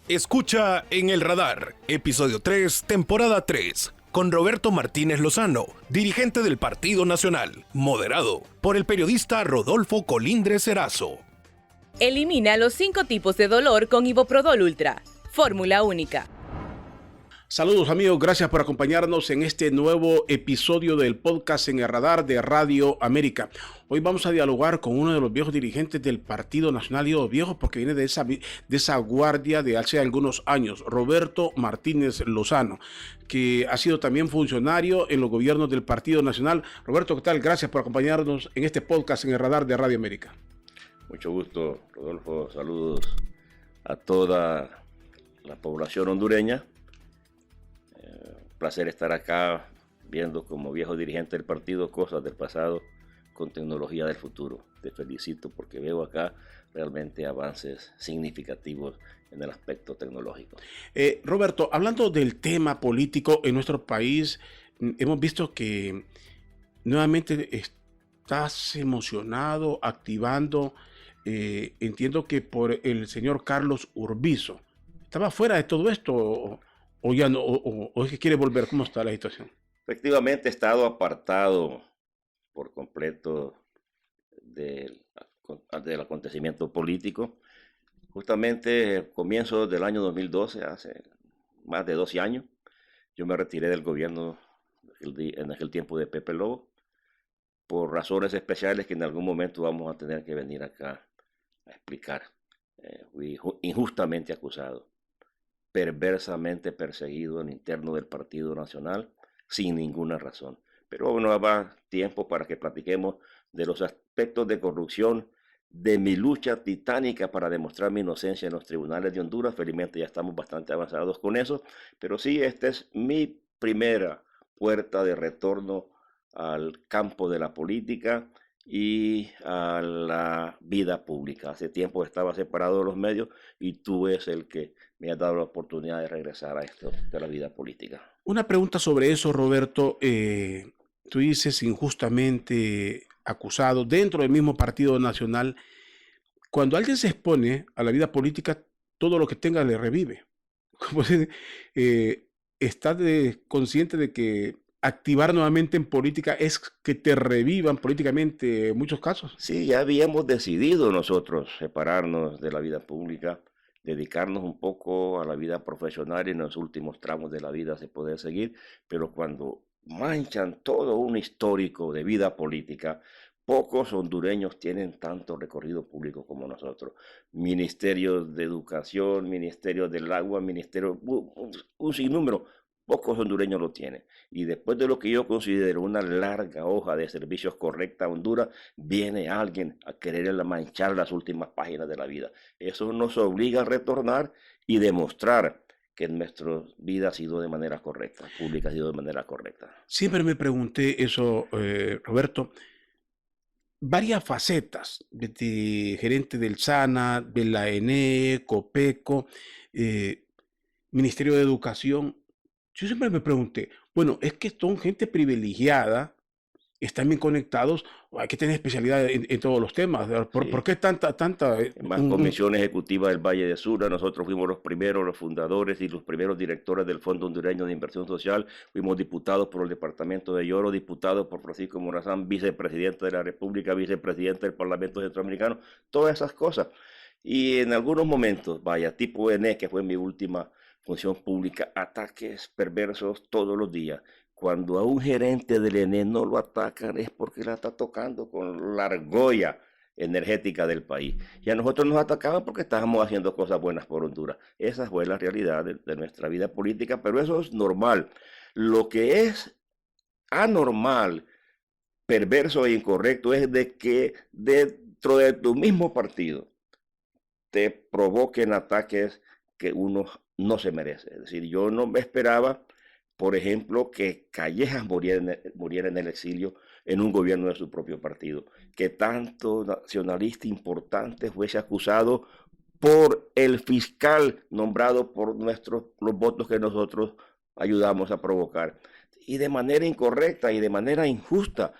Escucha En el Radar, episodio 3, temporada 3, con Roberto Martínez Lozano, dirigente del Partido Nacional, moderado por el periodista Rodolfo Colindres Erazo. Elimina los 5 tipos de dolor con Iboprodol Ultra, fórmula única. Saludos amigos, gracias por acompañarnos en este nuevo episodio del podcast En el Radar de Radio América. Hoy vamos a dialogar con uno de los viejos dirigentes del Partido Nacional, y viejos porque viene de esa guardia de hace algunos años, Roberto Martínez Lozano, que ha sido también funcionario en los gobiernos del Partido Nacional. Roberto, ¿qué tal? Gracias por acompañarnos en este podcast En el Radar de Radio América. Mucho gusto, Rodolfo. Saludos a toda la población hondureña. Placer estar acá viendo como viejo dirigente del partido cosas del pasado con tecnología del futuro. Te felicito porque veo acá realmente avances significativos en el aspecto tecnológico. Roberto, hablando del tema político en nuestro país, hemos visto que nuevamente estás emocionado, activando, entiendo que por el señor Carlos Urbizo. ¿Estaba fuera de todo esto o ya no, o es que quiere volver? ¿Cómo está la situación? Efectivamente, he estado apartado por completo del acontecimiento político. Justamente comienzo del año 2012, hace más de 12 años, yo me retiré del gobierno en aquel tiempo de Pepe Lobo, por razones especiales que en algún momento vamos a tener que venir acá a explicar. Fui injustamente acusado, perversamente perseguido en interno del Partido Nacional sin ninguna razón. Pero bueno, habrá tiempo para que platiquemos de los aspectos de corrupción, de mi lucha titánica para demostrar mi inocencia en los tribunales de Honduras. Felizmente ya estamos bastante avanzados con eso, pero sí, esta es mi primera puerta de retorno al campo de la política y a la vida pública. Hace tiempo estaba separado de los medios y tú es el que me has dado la oportunidad de regresar a esto de la vida política. Una pregunta sobre eso, Roberto. Tú dices injustamente acusado dentro del mismo Partido Nacional. Cuando alguien se expone a la vida política, todo lo que tenga le revive. ¿Estás consciente de que activar nuevamente en política es que te revivan políticamente en muchos casos? Sí, ya habíamos decidido nosotros separarnos de la vida pública, dedicarnos un poco a la vida profesional y en los últimos tramos de la vida se puede seguir, pero cuando manchan todo un histórico de vida política, pocos hondureños tienen tanto recorrido público como nosotros. Ministerios de Educación, Ministerio del Agua, Ministerio, un sinnúmero. Pocos hondureños lo tienen. Y después de lo que yo considero una larga hoja de servicios correcta a Honduras, viene alguien a querer manchar las últimas páginas de la vida. Eso nos obliga a retornar y demostrar que nuestra vida ha sido de manera correcta, pública ha sido de manera correcta. Siempre me pregunté eso, Roberto. Varias facetas, de gerente del SANA, de la ENE, COPECO, Ministerio de Educación. Yo siempre me pregunté, bueno, es que son gente privilegiada, están bien conectados, o hay que tener especialidad en todos los temas. ¿Por qué tanta? Más comisión ejecutiva del Valle de Sura, nosotros fuimos los primeros, los fundadores y los primeros directores del Fondo Hondureño de Inversión Social, fuimos diputados por el Departamento de Lloro, diputados por Francisco Morazán, vicepresidente de la República, vicepresidente del Parlamento Centroamericano, todas esas cosas. Y en algunos momentos, tipo ENE, que fue mi última función pública, ataques perversos todos los días. Cuando a un gerente del ENE no lo atacan es porque la está tocando con la argolla energética del país. Y a nosotros nos atacaban porque estábamos haciendo cosas buenas por Honduras. Esa fue la realidad de nuestra vida política, pero eso es normal. Lo que es anormal, perverso e incorrecto es de que dentro de tu mismo partido te provoquen ataques que uno no se merece. Es decir, yo no me esperaba, por ejemplo, que Callejas muriera en el exilio en un gobierno de su propio partido, que tanto nacionalista importante fuese acusado por el fiscal nombrado por los votos que nosotros ayudamos a provocar. Y de manera incorrecta y de manera injusta,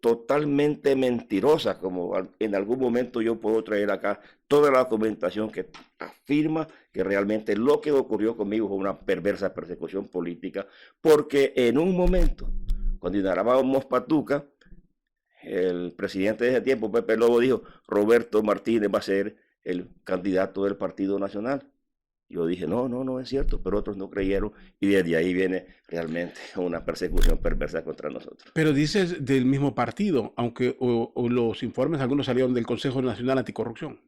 totalmente mentirosa, como en algún momento yo puedo traer acá toda la documentación que afirma que realmente lo que ocurrió conmigo fue una perversa persecución política, porque en un momento, cuando inalábamos patuca, el presidente de ese tiempo, Pepe Lobo, dijo: Roberto Martínez va a ser el candidato del Partido Nacional. Yo dije, no es cierto, pero otros no creyeron, y desde ahí viene realmente una persecución perversa contra nosotros. Pero dices del mismo partido, aunque o los informes, algunos salieron del Consejo Nacional Anticorrupción.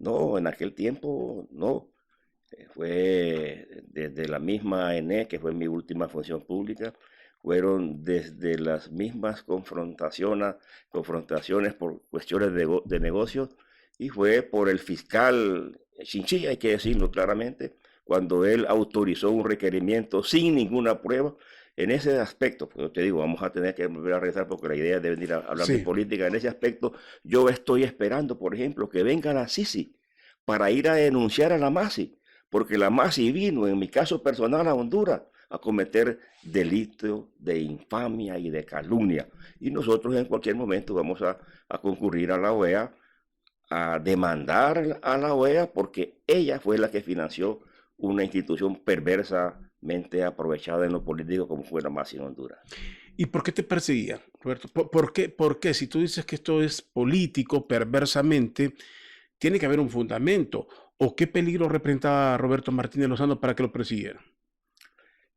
No, en aquel tiempo no. Fue desde la misma ANE, que fue mi última función pública, fueron desde las mismas confrontaciones por cuestiones de negocios, y fue por el fiscal Chinchilla, hay que decirlo claramente, cuando él autorizó un requerimiento sin ninguna prueba. En ese aspecto, pues yo te digo, vamos a tener que volver a regresar porque la idea es de venir a hablar de política. En ese aspecto, yo estoy esperando, por ejemplo, que venga la Sisi para ir a denunciar a la Masi, porque la Masi vino, en mi caso personal, a Honduras a cometer delitos de infamia y de calumnia. Y nosotros en cualquier momento vamos a concurrir a la OEA, a demandar a la OEA, porque ella fue la que financió una institución perversamente aprovechada en lo político como fue la Masi en Honduras. ¿Y por qué te perseguían, Roberto? ¿Por qué? Si tú dices que esto es político, perversamente, tiene que haber un fundamento. ¿O qué peligro representaba Roberto Martínez Lozano para que lo persiguieran?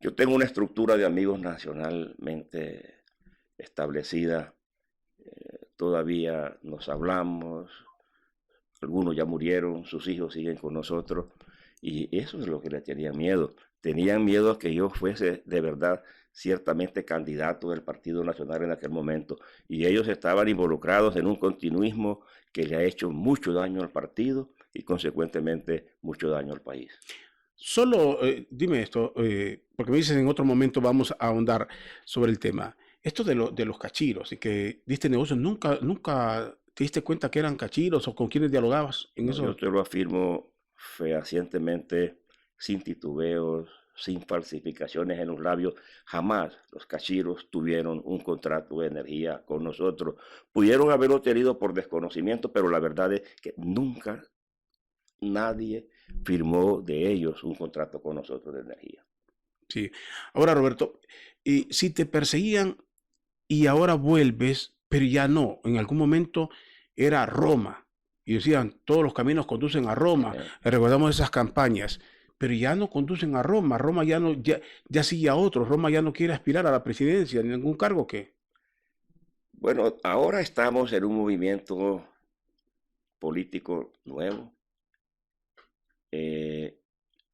Yo tengo una estructura de amigos nacionalmente establecida. Todavía nos hablamos. Algunos ya murieron, sus hijos siguen con nosotros, y eso es lo que le tenían miedo. Tenían miedo a que yo fuese de verdad ciertamente candidato del Partido Nacional en aquel momento, y ellos estaban involucrados en un continuismo que le ha hecho mucho daño al partido y consecuentemente mucho daño al país. Solo dime esto, porque me dices en otro momento vamos a ahondar sobre el tema. Esto de los cachiros y que diste negocios, nunca ¿te diste cuenta que eran cachiros o con quienes dialogabas en eso? Yo te lo afirmo fehacientemente, sin titubeos, sin falsificaciones en los labios. Jamás los cachiros tuvieron un contrato de energía con nosotros. Pudieron haberlo tenido por desconocimiento, pero la verdad es que nunca nadie firmó de ellos un contrato con nosotros de energía. Sí. Ahora, Roberto, si te perseguían y ahora vuelves, pero ya no, en algún momento era Roma, y decían, todos los caminos conducen a Roma, recordamos esas campañas, pero ya no conducen a Roma, Roma ya sigue a otros, Roma ya no quiere aspirar a la presidencia, ni ningún cargo, ¿qué? Bueno, ahora estamos en un movimiento político nuevo.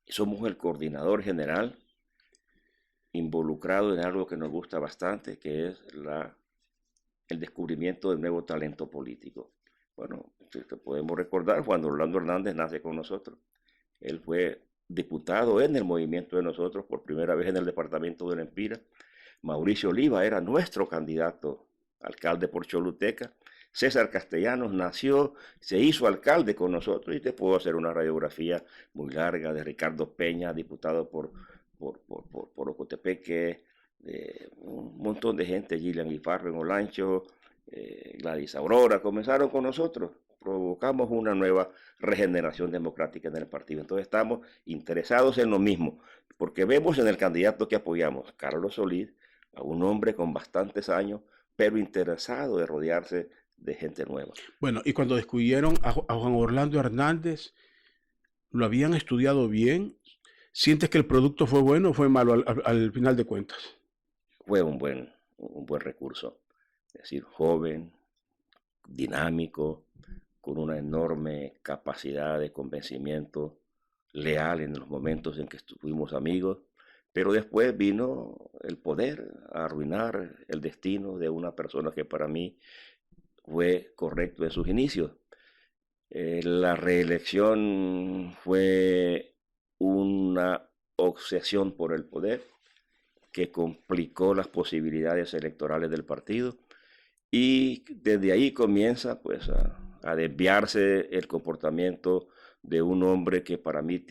Somos el coordinador general involucrado en algo que nos gusta bastante, que es el descubrimiento del nuevo talento político. Bueno, podemos recordar, Juan Orlando Hernández nace con nosotros. Él fue diputado en el movimiento de nosotros por primera vez en el departamento de Lempira. Mauricio Oliva era nuestro candidato alcalde por Choluteca. César Castellanos nació, se hizo alcalde con nosotros, y te puedo hacer una radiografía muy larga de Ricardo Peña, diputado por Ocotepeque, un montón de gente, Gillian Guifarro en Olancho, Gladys Aurora, comenzaron con nosotros. Provocamos una nueva regeneración democrática en el partido. Entonces estamos interesados en lo mismo, porque vemos en el candidato que apoyamos, Carlos Solís, a un hombre con bastantes años, pero interesado de rodearse de gente nueva. Bueno, y cuando descubrieron a Juan Orlando Hernández, ¿lo habían estudiado bien? ¿Sientes que el producto fue bueno o fue malo al final de cuentas? Fue un buen recurso. Es decir, joven, dinámico, con una enorme capacidad de convencimiento, leal en los momentos en que estuvimos amigos, pero después vino el poder a arruinar el destino de una persona que para mí fue correcto en sus inicios. La reelección fue una obsesión por el poder que complicó las posibilidades electorales del partido, y desde ahí comienza pues a desviarse el comportamiento de un hombre que para mí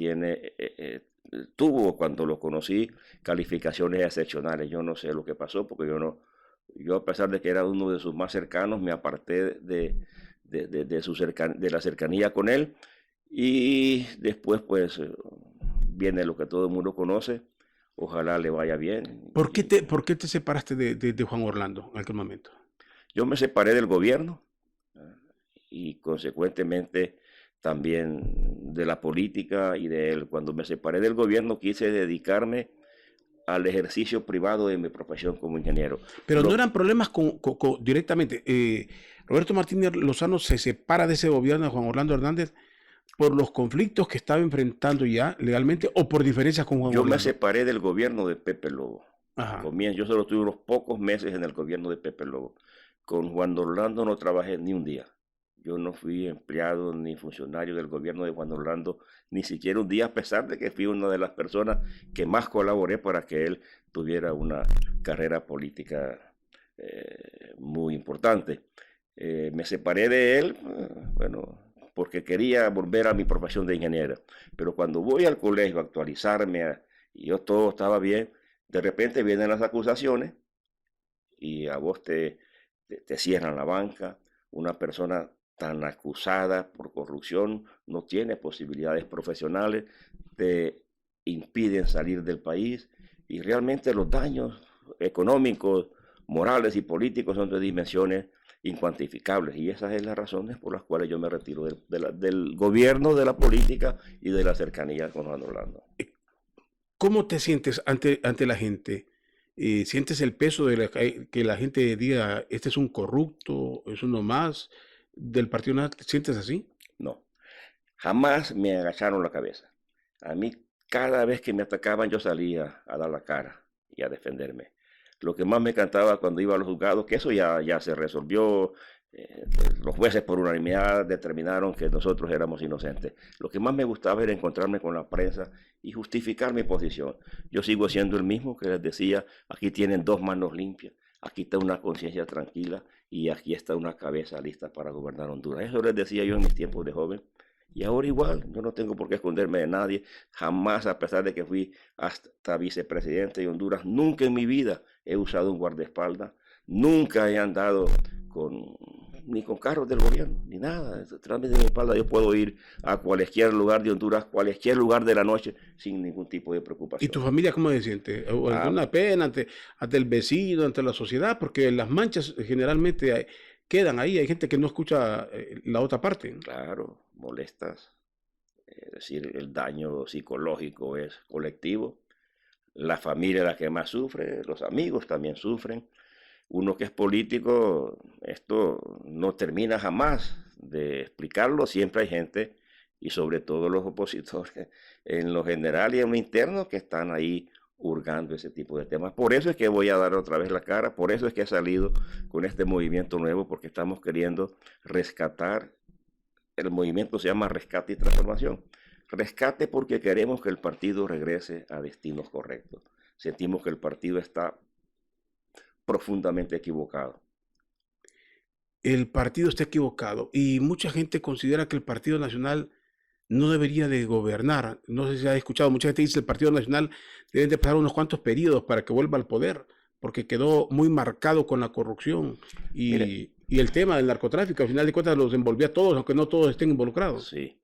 tuvo, cuando lo conocí, calificaciones excepcionales. Yo no sé lo que pasó porque yo Yo, a pesar de que era uno de sus más cercanos, me aparté de la cercanía con él. Y después, pues, viene lo que todo el mundo conoce. Ojalá le vaya bien. ¿Por qué te separaste de Juan Orlando en aquel momento? Yo me separé del gobierno y consecuentemente también de la política y de él. Cuando me separé del gobierno quise dedicarme al ejercicio privado de mi profesión como ingeniero. Pero no eran problemas directamente. Roberto Martínez Lozano se separa de ese gobierno de Juan Orlando Hernández por los conflictos que estaba enfrentando ya legalmente o por diferencias con Juan Orlando. Yo me separé del gobierno de Pepe Lobo. Ajá. Yo solo tuve unos pocos meses en el gobierno de Pepe Lobo. Con Juan Orlando no trabajé ni un día. Yo no fui empleado ni funcionario del gobierno de Juan Orlando, ni siquiera un día, a pesar de que fui una de las personas que más colaboré para que él tuviera una carrera política muy importante. Me separé de él, bueno, porque quería volver a mi profesión de ingeniero. Pero cuando voy al colegio a actualizarme, y yo todo estaba bien, de repente vienen las acusaciones y a vos te cierran la banca. Una persona tan acusada por corrupción no tiene posibilidades profesionales, te impiden salir del país y realmente los daños económicos, morales y políticos son de dimensiones incuantificables, y esas son las razones por las cuales yo me retiro del gobierno, de la política y de la cercanía con Juan Orlando. ¿Cómo te sientes ante la gente? ¿Sientes el peso de que la gente diga, este es un corrupto, es uno más del Partido Nacional? ¿Sientes así? No, jamás me agacharon la cabeza. A mí, cada vez que me atacaban, yo salía a dar la cara y a defenderme. Lo que más me encantaba cuando iba a los juzgados, que eso ya se resolvió, los jueces por unanimidad determinaron que nosotros éramos inocentes. Lo que más me gustaba era encontrarme con la prensa y justificar mi posición. Yo sigo siendo el mismo que les decía, aquí tienen dos manos limpias, aquí está una conciencia tranquila y aquí está una cabeza lista para gobernar Honduras. Eso les decía yo en mis tiempos de joven. Y ahora igual, yo no tengo por qué esconderme de nadie. Jamás, a pesar de que fui hasta vicepresidente de Honduras, nunca en mi vida he usado un guardaespaldas. Nunca he andado ni con carros del gobierno, ni nada. Detrás de mi espalda yo puedo ir a cualquier lugar de Honduras, cualquier lugar de la noche, sin ningún tipo de preocupación. ¿Y tu familia cómo se siente? ¿Alguna pena ante el vecino, ante la sociedad? Porque las manchas generalmente quedan ahí. Hay gente que no escucha la otra parte. Claro, molestas. Es decir, el daño psicológico es colectivo. La familia es la que más sufre, los amigos también sufren. Uno que es político, esto no termina jamás de explicarlo. Siempre hay gente, y sobre todo los opositores, en lo general y en lo interno, que están ahí hurgando ese tipo de temas. Por eso es que voy a dar otra vez la cara, por eso es que he salido con este movimiento nuevo, porque estamos queriendo rescatar. El movimiento se llama Rescate y Transformación. Rescate porque queremos que el partido regrese a destinos correctos. Sentimos que el partido está profundamente equivocado. El partido está equivocado y mucha gente considera que el Partido Nacional no debería de gobernar. No sé si has escuchado, mucha gente dice que el Partido Nacional debe de pasar unos cuantos periodos para que vuelva al poder, porque quedó muy marcado con la corrupción y el tema del narcotráfico. Al final de cuentas los envolvía a todos, aunque no todos estén involucrados. Sí.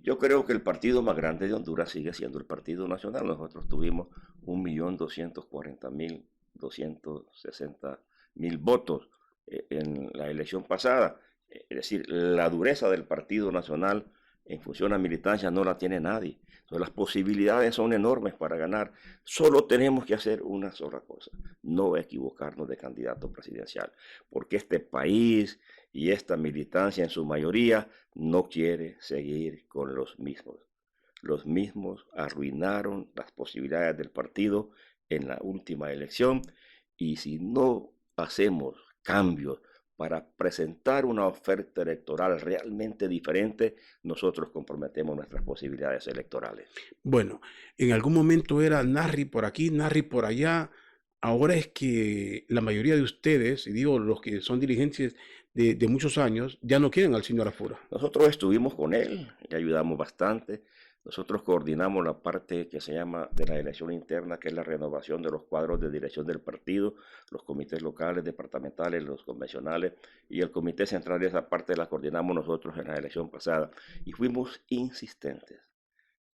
Yo creo que el partido más grande de Honduras sigue siendo el Partido Nacional. Nosotros tuvimos 1.240.260.000 votos en la elección pasada. Es decir, la dureza del Partido Nacional en función a militancia no la tiene nadie. Entonces, las posibilidades son enormes para ganar. Solo tenemos que hacer una sola cosa: no equivocarnos de candidato presidencial, porque este país y esta militancia en su mayoría no quiere seguir con los mismos. Los mismos arruinaron las posibilidades del partido en la última elección, y si no hacemos cambios para presentar una oferta electoral realmente diferente, nosotros comprometemos nuestras posibilidades electorales. Bueno, en algún momento era Narri por aquí, Narri por allá. Ahora es que la mayoría de ustedes, y digo los que son dirigentes de muchos años, ya no quieren al señor Afura. Nosotros estuvimos con él, le ayudamos bastante. Nosotros coordinamos la parte que se llama de la elección interna, que es la renovación de los cuadros de dirección del partido, los comités locales, departamentales, los convencionales, y el comité central de esa parte la coordinamos nosotros en la elección pasada. Y fuimos insistentes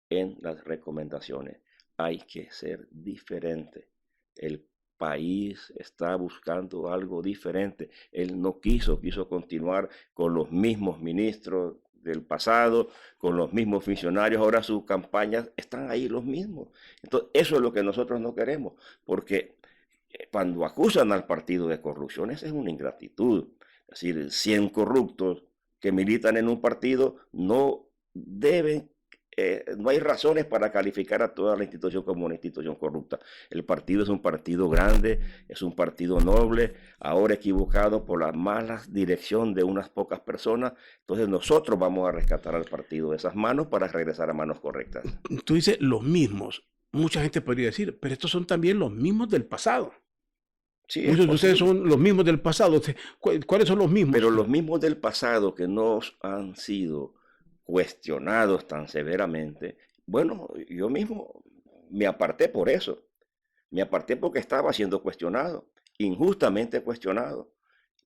en las recomendaciones. Hay que ser diferente. El país está buscando algo diferente. Él no quiso continuar con los mismos ministros del pasado, con los mismos funcionarios. Ahora sus campañas están ahí los mismos. Entonces, eso es lo que nosotros no queremos, porque cuando acusan al partido de corrupción, esa es una ingratitud. Es decir, 100 corruptos que militan en un partido no deben, no hay razones para calificar a toda la institución como una institución corrupta. El partido es un partido grande, es un partido noble, ahora equivocado por la mala dirección de unas pocas personas. Entonces nosotros vamos a rescatar al partido de esas manos para regresar a manos correctas. Tú dices los mismos. Mucha gente podría decir, pero estos son también los mismos del pasado. Sí, muchos de ustedes son los mismos del pasado. ¿Cuáles son los mismos? Pero los mismos del pasado que no han sido cuestionados tan severamente, bueno, yo mismo me aparté por eso. Me aparté porque estaba siendo cuestionado, injustamente cuestionado,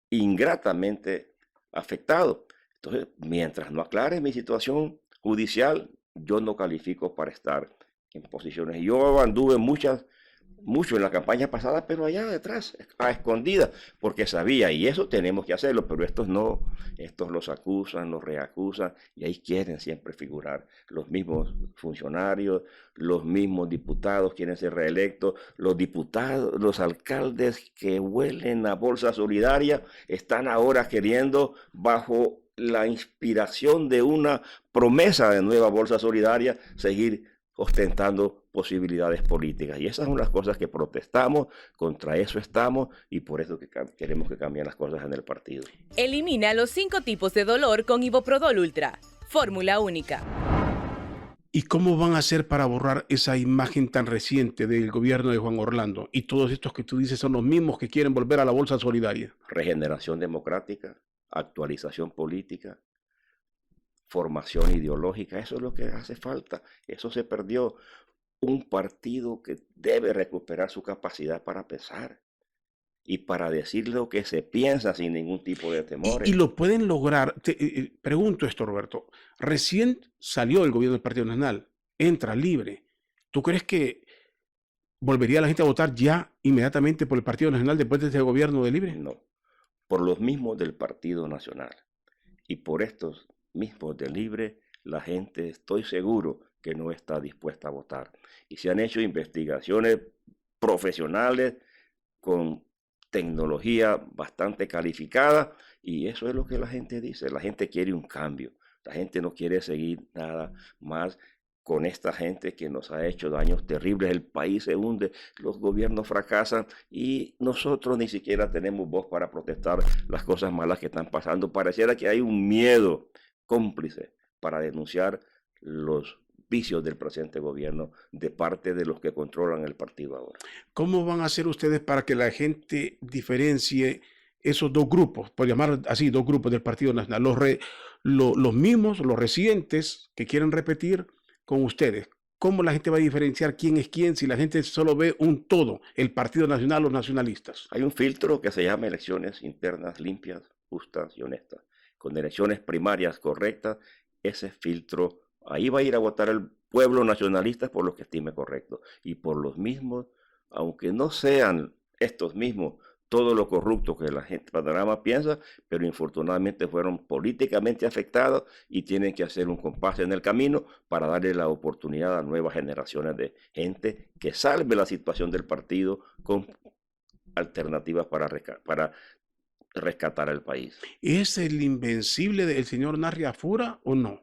ingratamente afectado. Entonces, mientras no aclare mi situación judicial, yo no califico para estar en posiciones. Yo anduve mucho en la campaña pasada, pero allá detrás, a escondidas, porque sabía, y eso tenemos que hacerlo, pero estos no, estos los acusan, los reacusan, y ahí quieren siempre figurar. Los mismos funcionarios, los mismos diputados quieren ser reelectos, los diputados, los alcaldes que huelen a bolsa solidaria, están ahora queriendo, bajo la inspiración de una promesa de nueva bolsa solidaria, seguir ostentando posibilidades políticas. Y esas son las cosas que protestamos, contra eso estamos, y por eso que queremos que cambien las cosas en el partido. Elimina los 5 tipos de dolor con Iboprodol Ultra. Fórmula única. ¿Y cómo van a hacer para borrar esa imagen tan reciente del gobierno de Juan Orlando? Y todos estos que tú dices son los mismos que quieren volver a la bolsa solidaria. Regeneración democrática, actualización política, formación ideológica, eso es lo que hace falta. Eso se perdió. Un partido que debe recuperar su capacidad para pensar y para decir lo que se piensa sin ningún tipo de temores. Y lo pueden lograr. Pregunto esto, Roberto. Recién salió el gobierno del Partido Nacional, entra libre. ¿Tú crees que volvería la gente a votar ya inmediatamente por el Partido Nacional después de este gobierno de libre? No, por los mismos del Partido Nacional y por estos mismos de libre, la gente, estoy seguro que no está dispuesta a votar. Y se han hecho investigaciones profesionales con tecnología bastante calificada, y eso es lo que la gente dice. La gente quiere un cambio. La gente no quiere seguir nada más con esta gente que nos ha hecho daños terribles. El país se hunde, los gobiernos fracasan y nosotros ni siquiera tenemos voz para protestar las cosas malas que están pasando. Pareciera que hay un miedo cómplice para denunciar los vicios del presente gobierno de parte de los que controlan el partido ahora. ¿Cómo van a hacer ustedes para que la gente diferencie esos dos grupos, por llamar así, dos grupos del Partido Nacional, los mismos, los recientes que quieren repetir con ustedes? ¿Cómo la gente va a diferenciar quién es quién si la gente solo ve un todo, el Partido Nacional, los nacionalistas? Hay un filtro que se llama elecciones internas limpias, justas y honestas. Con elecciones primarias correctas, ese filtro, ahí va a ir a votar el pueblo nacionalista por lo que estime correcto. Y por los mismos, aunque no sean estos mismos todo lo corrupto que la gente panorama piensa, pero infortunadamente fueron políticamente afectados y tienen que hacer un compás en el camino para darle la oportunidad a nuevas generaciones de gente que salve la situación del partido con alternativas para rescatar al país. ¿Es el invencible del señor Narria Fura o no?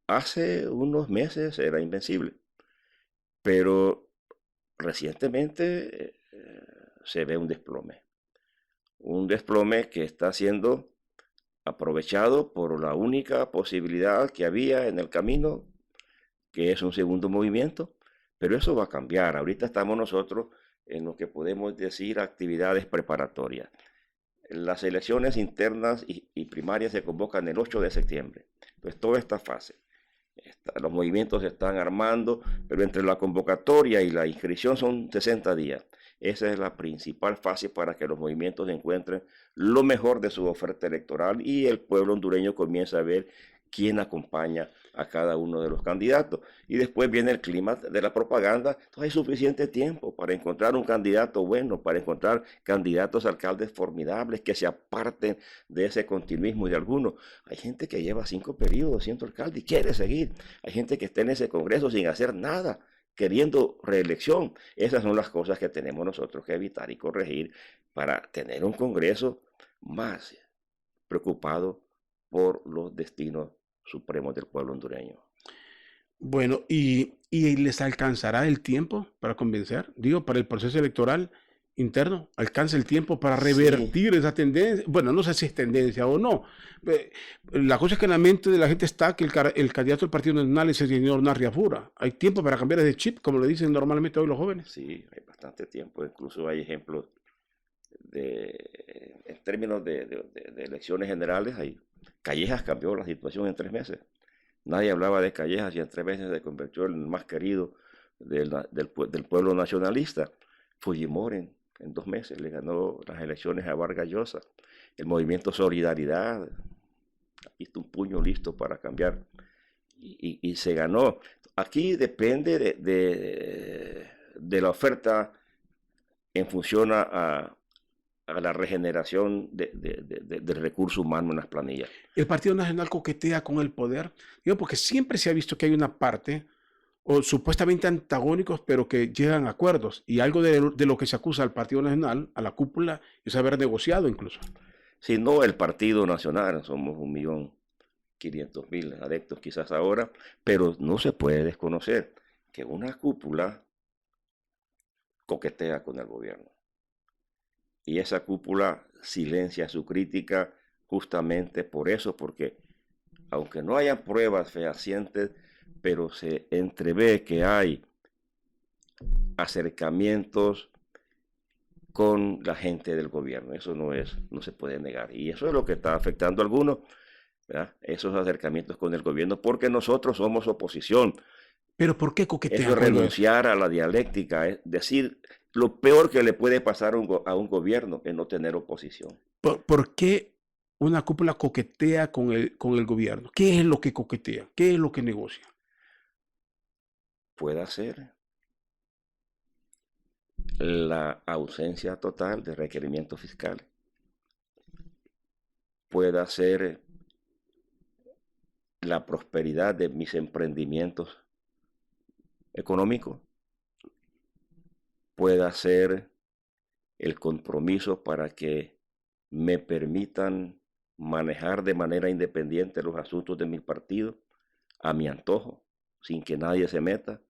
Hace unos meses era invencible, pero recientemente se ve un desplome que está siendo aprovechado por la única posibilidad que había en el camino, que es un segundo movimiento, pero eso va a cambiar. Ahorita estamos nosotros en lo que podemos decir actividades preparatorias. Las elecciones internas y primarias se convocan el 8 de septiembre. Entonces, toda esta fase Los movimientos se están armando, pero entre la convocatoria y la inscripción son 60 días. Esa es la principal fase para que los movimientos encuentren lo mejor de su oferta electoral y el pueblo hondureño comienza a ver quién acompaña a cada uno de los candidatos. Y después viene el clima de la propaganda. Entonces hay suficiente tiempo para encontrar un candidato bueno, para encontrar candidatos alcaldes formidables que se aparten de ese continuismo de algunos. Hay gente que lleva 5 periodos siendo alcalde y quiere seguir. Hay gente que está en ese congreso sin hacer nada, queriendo reelección. Esas son las cosas que tenemos nosotros que evitar y corregir para tener un congreso más preocupado por los destinos supremos del pueblo hondureño. Bueno, ¿y les alcanzará el tiempo para convencer? Digo, para el proceso electoral interno, ¿alcanza el tiempo para revertir esa tendencia? Bueno, no sé si es tendencia o no. La cosa es que en la mente de la gente está que el candidato del Partido Nacional es el señor Narriafura. ¿Hay tiempo para cambiar ese chip, como lo dicen normalmente hoy los jóvenes? Sí, hay bastante tiempo. Incluso hay ejemplos en términos de elecciones generales. Callejas cambió la situación en 3 meses. Nadie hablaba de Callejas y en 3 meses se convirtió en el más querido del pueblo nacionalista. Fujimori en 2 meses le ganó las elecciones a Vargas Llosa. El movimiento Solidaridad hizo un puño listo para cambiar y se ganó. Aquí depende de la oferta en función a la regeneración del recurso humano en las planillas. El Partido Nacional coquetea con el poder, digo, porque siempre se ha visto que hay una parte, o supuestamente antagónicos, pero que llegan a acuerdos, y algo de lo que se acusa al Partido Nacional, a la cúpula, es haber negociado incluso. Si no, el Partido Nacional, somos 1.500.000 adeptos quizás ahora, pero no se puede desconocer que una cúpula coquetea con el gobierno. Y esa cúpula silencia su crítica justamente por eso, porque aunque no haya pruebas fehacientes, pero se entrevé que hay acercamientos con la gente del gobierno. Eso no se puede negar. Y eso es lo que está afectando a algunos, ¿verdad? Esos acercamientos con el gobierno, porque nosotros somos oposición. ¿Pero por qué coquetean? Eso es renunciar a la dialéctica, es decir, lo peor que le puede pasar a un gobierno es no tener oposición. ¿Por qué una cúpula coquetea con el gobierno? ¿Qué es lo que coquetea? ¿Qué es lo que negocia? Puede ser la ausencia total de requerimientos fiscales. Puede ser la prosperidad de mis emprendimientos económicos. Pueda ser el compromiso para que me permitan manejar de manera independiente los asuntos de mi partido a mi antojo, sin que nadie se meta.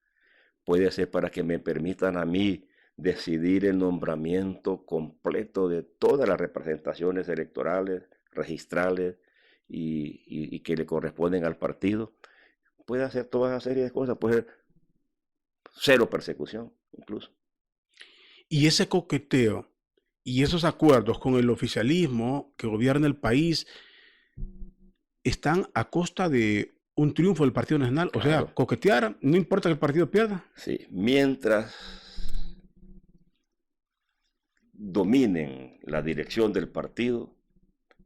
Puede ser para que me permitan a mí decidir el nombramiento completo de todas las representaciones electorales, registrales y que le corresponden al partido. Puede hacer toda esa serie de cosas, puede ser 0 persecución incluso. Y ese coqueteo y esos acuerdos con el oficialismo que gobierna el país están a costa de un triunfo del Partido Nacional. Claro. O sea, coquetear, no importa que el partido pierda. Sí, mientras dominen la dirección del partido,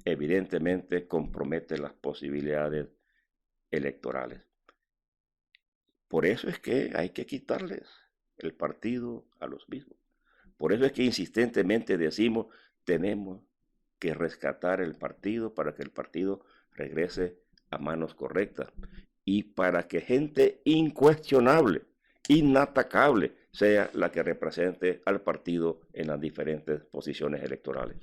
evidentemente compromete las posibilidades electorales. Por eso es que hay que quitarles el partido a los mismos. Por eso es que insistentemente decimos, tenemos que rescatar el partido para que el partido regrese a manos correctas y para que gente incuestionable, inatacable, sea la que represente al partido en las diferentes posiciones electorales.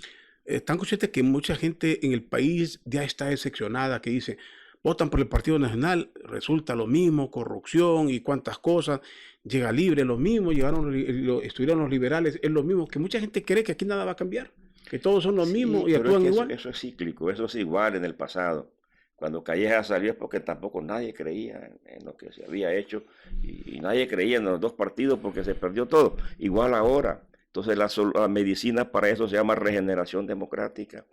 Están conscientes que mucha gente en el país ya está decepcionada, que dice, votan por el Partido Nacional, resulta lo mismo, corrupción y cuantas cosas, llega Libre, lo mismo, estuvieron los liberales, es lo mismo, que mucha gente cree que aquí nada va a cambiar, que todos son los mismos y actúan igual. Eso es cíclico, eso es igual en el pasado. Cuando Callejas salió es porque tampoco nadie creía en lo que se había hecho y nadie creía en los 2 partidos porque se perdió todo. Igual ahora. Entonces la medicina para eso se llama regeneración democrática.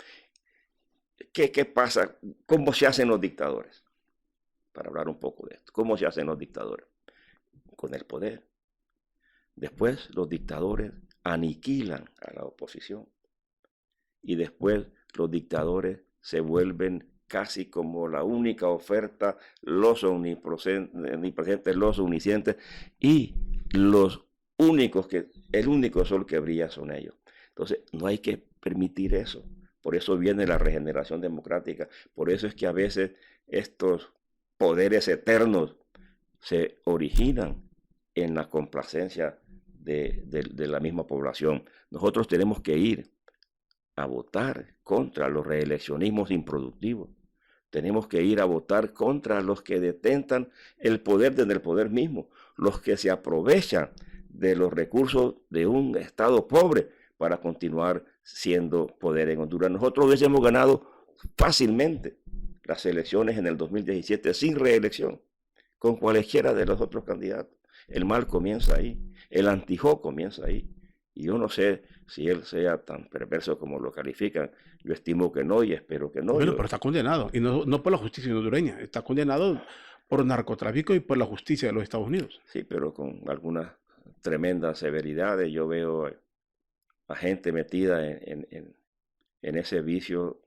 ¿Qué pasa? ¿Cómo se hacen los dictadores? para hablar un poco de esto. ¿Cómo se hacen los dictadores? Con el poder. Después los dictadores aniquilan a la oposición. Y después los dictadores se vuelven casi como la única oferta, los omnipresentes, los omniscientes, y los únicos el único sol que brilla son ellos. Entonces, no hay que permitir eso. Por eso viene la regeneración democrática. Por eso es que a veces estos poderes eternos se originan en la complacencia de la misma población. Nosotros tenemos que ir a votar contra los reeleccionismos improductivos. Tenemos que ir a votar contra los que detentan el poder desde el poder mismo, los que se aprovechan de los recursos de un Estado pobre para continuar siendo poder en Honduras. Nosotros hubiésemos ganado fácilmente las elecciones en el 2017 sin reelección, con cualquiera de los otros candidatos. El mal comienza ahí, el antijo comienza ahí. Y yo no sé si él sea tan perverso como lo califican. Yo estimo que no y espero que no. Bueno, pero está condenado, y no por la justicia hondureña, está condenado por narcotráfico y por la justicia de los Estados Unidos. Sí, pero con algunas tremendas severidades. Yo veo a gente metida en ese vicio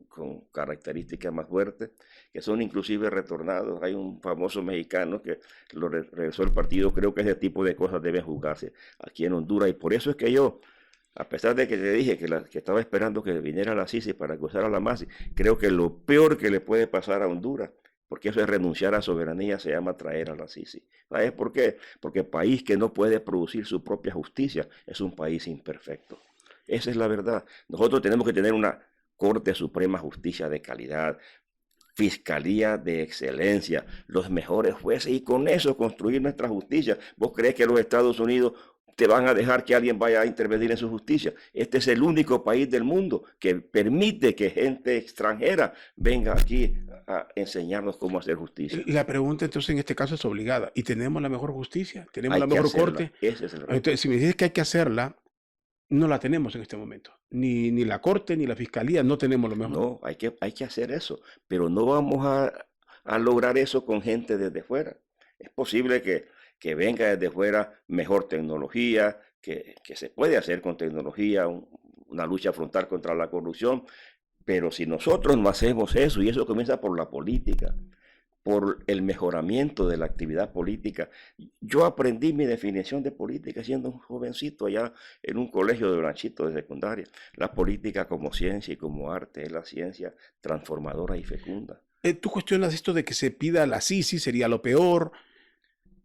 con características más fuertes, que son inclusive retornados. Hay un famoso mexicano que lo regresó al partido. Creo que ese tipo de cosas deben juzgarse aquí en Honduras, y por eso es que yo, a pesar de que te dije que estaba esperando que viniera la Sisi para que usara la MASI, creo que lo peor que le puede pasar a Honduras, porque eso es renunciar a soberanía, se llama traer a la Sisi. ¿Sabes por qué? Porque el país que no puede producir su propia justicia es un país imperfecto. Esa es la verdad. Nosotros tenemos que tener una Corte Suprema de Justicia de calidad, Fiscalía de excelencia, los mejores jueces, y con eso construir nuestra justicia. ¿Vos crees que los Estados Unidos te van a dejar que alguien vaya a intervenir en su justicia? Este es el único país del mundo que permite que gente extranjera venga aquí a enseñarnos cómo hacer justicia. La pregunta entonces en este caso es obligada. ¿Y tenemos la mejor justicia? ¿Tenemos Hay la que mejor hacerla. corte? Ese es el reto. Entonces, si me dices que hay que hacerla, no la tenemos en este momento. Ni la corte ni la fiscalía no tenemos lo mejor. No, hay que hacer eso, pero no vamos a lograr eso con gente desde fuera. Es posible que venga desde fuera mejor tecnología, que se puede hacer con tecnología, una lucha frontal contra la corrupción, pero si nosotros no hacemos eso, y eso comienza por la política, por el mejoramiento de la actividad política. Yo aprendí mi definición de política siendo un jovencito allá en un colegio de Blanchito de secundaria. La política como ciencia y como arte es la ciencia transformadora y fecunda. Tú cuestionas esto de que se pida la Sisi, sería lo peor,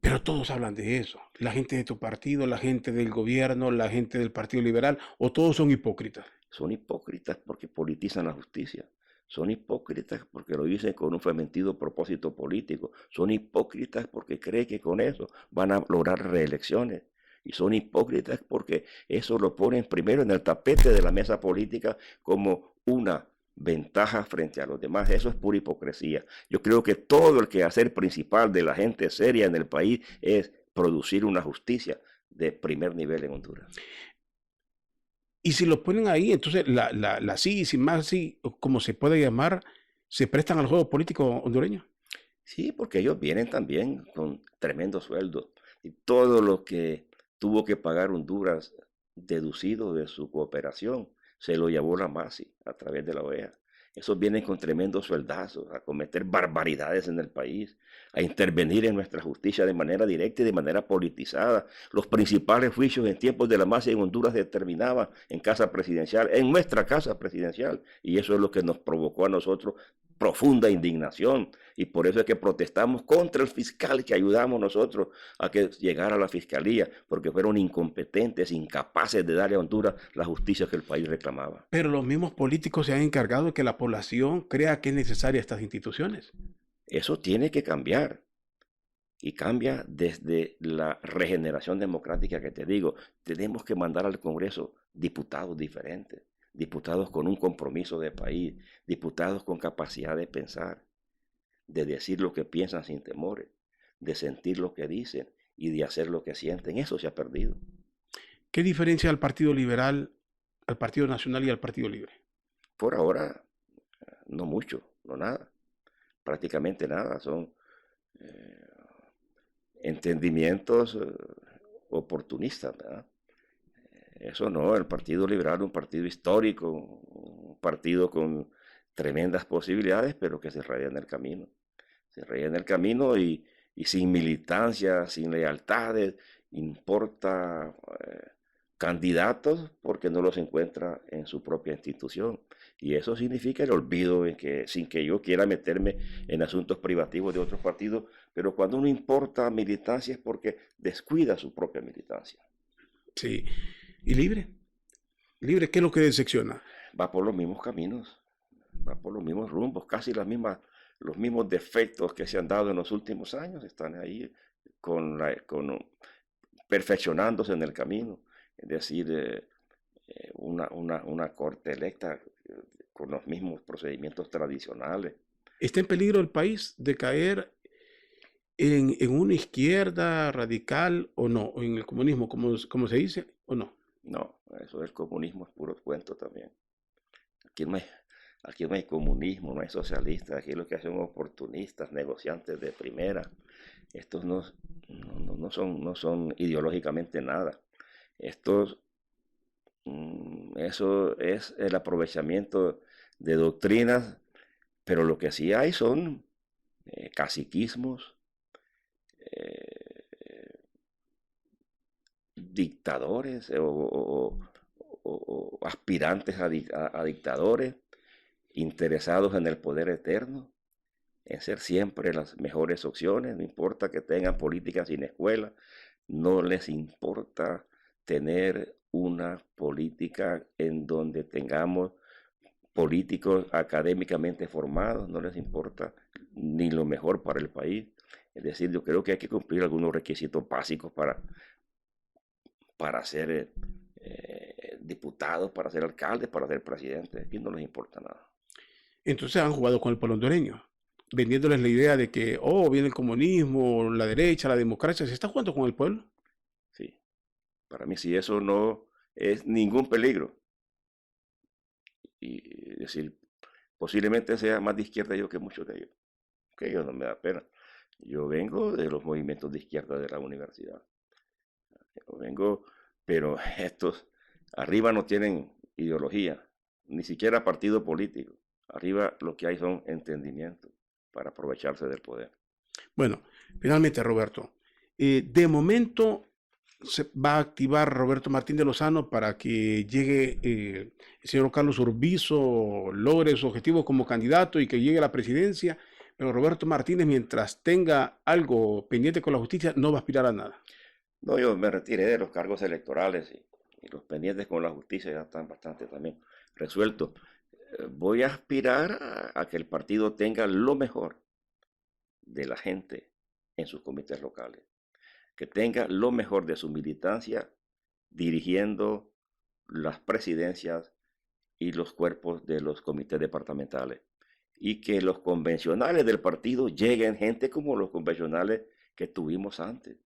pero todos hablan de eso. La gente de tu partido, la gente del gobierno, la gente del Partido Liberal, o todos son hipócritas. Son hipócritas porque politizan la justicia. Son hipócritas porque lo dicen con un fementido propósito político. Son hipócritas porque creen que con eso van a lograr reelecciones. Y son hipócritas porque eso lo ponen primero en el tapete de la mesa política como una ventaja frente a los demás. Eso es pura hipocresía. Yo creo que todo el quehacer principal de la gente seria en el país es producir una justicia de primer nivel en Honduras. Y si lo ponen ahí, entonces la Sisi, MASI, como se puede llamar, se prestan al juego político hondureño. Sí, porque ellos vienen también con tremendos sueldos. Y todo lo que tuvo que pagar Honduras deducido de su cooperación se lo llevó la MASI a través de la OEA. Esos vienen con tremendos sueldazos a cometer barbaridades en el país, a intervenir en nuestra justicia de manera directa y de manera politizada. Los principales juicios en tiempos de la MASI en Honduras se determinaban en casa presidencial, en nuestra casa presidencial, y eso es lo que nos provocó a nosotros profunda indignación, y por eso es que protestamos contra el fiscal que ayudamos nosotros a que llegara a la fiscalía, porque fueron incompetentes, incapaces de darle a Honduras la justicia que el país reclamaba. Pero los mismos políticos se han encargado de que la población crea que es necesaria estas instituciones. Eso tiene que cambiar, y cambia desde la regeneración democrática que te digo. Tenemos que mandar al Congreso diputados diferentes, diputados con un compromiso de país, diputados con capacidad de pensar, de decir lo que piensan sin temores, de sentir lo que dicen y de hacer lo que sienten. Eso se ha perdido. ¿Qué diferencia al Partido Liberal, al Partido Nacional y al Partido Libre? Por ahora, no mucho, no nada. prácticamente nada, son entendimientos oportunistas, ¿verdad? Eso no, el Partido Liberal, un partido histórico, un partido con tremendas posibilidades, pero que se raya en el camino. Se raya en el camino y sin militancia, sin lealtades, importa candidatos porque no los encuentra en su propia institución. Y eso significa el olvido, sin que yo quiera meterme en asuntos privativos de otros partidos, pero cuando uno importa militancia es porque descuida su propia militancia. Sí. ¿Y Libre? ¿Libre qué es lo que decepciona? Va por los mismos caminos, va por los mismos rumbos, casi los mismos defectos que se han dado en los últimos años están ahí perfeccionándose en el camino. Es decir, una corte electa con los mismos procedimientos tradicionales. ¿Está en peligro el país de caer en una izquierda radical o no? ¿O en el comunismo, como se dice, o no? No, eso del comunismo es puro cuento también. Aquí no hay comunismo, no hay socialistas, aquí lo que hacen son oportunistas, negociantes de primera. Estos no son ideológicamente nada. Eso es el aprovechamiento de doctrinas, pero lo que sí hay son caciquismos, dictadores o aspirantes a dictadores interesados en el poder eterno, en ser siempre las mejores opciones, no importa que tengan políticas sin escuela, no les importa tener una política en donde tengamos políticos académicamente formados, no les importa ni lo mejor para el país. Es decir, yo creo que hay que cumplir algunos requisitos básicos para ser diputados, para ser alcaldes, para ser presidente. Aquí no les importa nada. Entonces han jugado con el pueblo hondureño, vendiéndoles la idea de que, viene el comunismo, la derecha, la democracia. ¿Se está jugando con el pueblo? Sí. Para mí, sí, eso no es ningún peligro. Y es decir, posiblemente sea más de izquierda yo que muchos de ellos. Que ellos no me da pena. Yo vengo de los movimientos de izquierda de la universidad. Yo vengo, pero estos arriba no tienen ideología, ni siquiera partido político. Arriba lo que hay son entendimientos para aprovecharse del poder. Bueno, finalmente, Roberto, de momento se va a activar Roberto Martín de Lozano para que llegue el señor Carlos Urbizo, logre su objetivo como candidato y que llegue a la presidencia, pero Roberto Martínez, mientras tenga algo pendiente con la justicia, no va a aspirar a nada. No, yo me retiré de los cargos electorales y los pendientes con la justicia ya están bastante también resueltos. Voy a aspirar a que el partido tenga lo mejor de la gente en sus comités locales, que tenga lo mejor de su militancia dirigiendo las presidencias y los cuerpos de los comités departamentales, y que los convencionales del partido lleguen gente como los convencionales que tuvimos antes,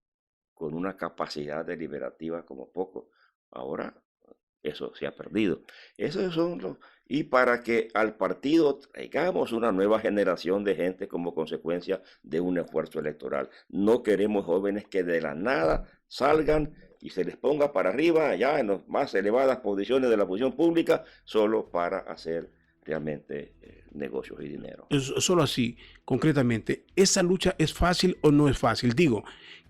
con una capacidad deliberativa como poco. Ahora eso se ha perdido. Esos son los... Y para que al partido traigamos una nueva generación de gente como consecuencia de un esfuerzo electoral. No queremos jóvenes que de la nada salgan y se les ponga para arriba, allá en las más elevadas posiciones de la función pública, solo para hacer realmente negocios y dinero. Solo así, concretamente, ¿esa lucha es fácil o no es fácil? Digo,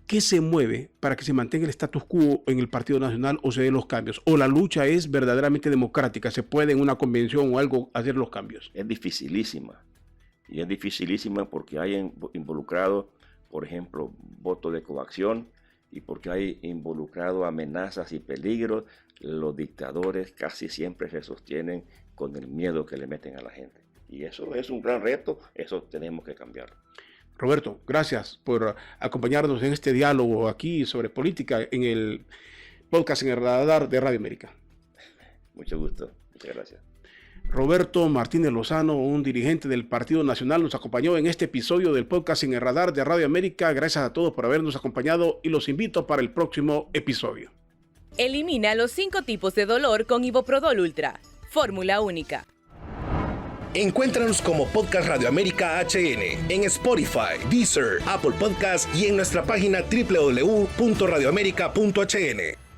¿qué se mueve para que se mantenga el status quo en el Partido Nacional o se den los cambios? ¿O la lucha es verdaderamente democrática? ¿Se puede en una convención o algo hacer los cambios? Es dificilísima. Y es dificilísima porque hay involucrado, por ejemplo, voto de coacción, y porque hay involucrado amenazas y peligros. Los dictadores casi siempre se sostienen con el miedo que le meten a la gente. Y eso es un gran reto, eso tenemos que cambiarlo. Roberto, gracias por acompañarnos en este diálogo aquí sobre política en el podcast en el radar de Radio América. Mucho gusto, muchas gracias. Roberto Martínez Lozano, un dirigente del Partido Nacional, nos acompañó en este episodio del podcast en el radar de Radio América. Gracias a todos por habernos acompañado y los invito para el próximo episodio. Elimina los 5 tipos de dolor con Iboprodol Ultra. Fórmula única. Encuéntranos como Podcast Radio América HN en Spotify, Deezer, Apple Podcast y en nuestra página www.radioamerica.hn.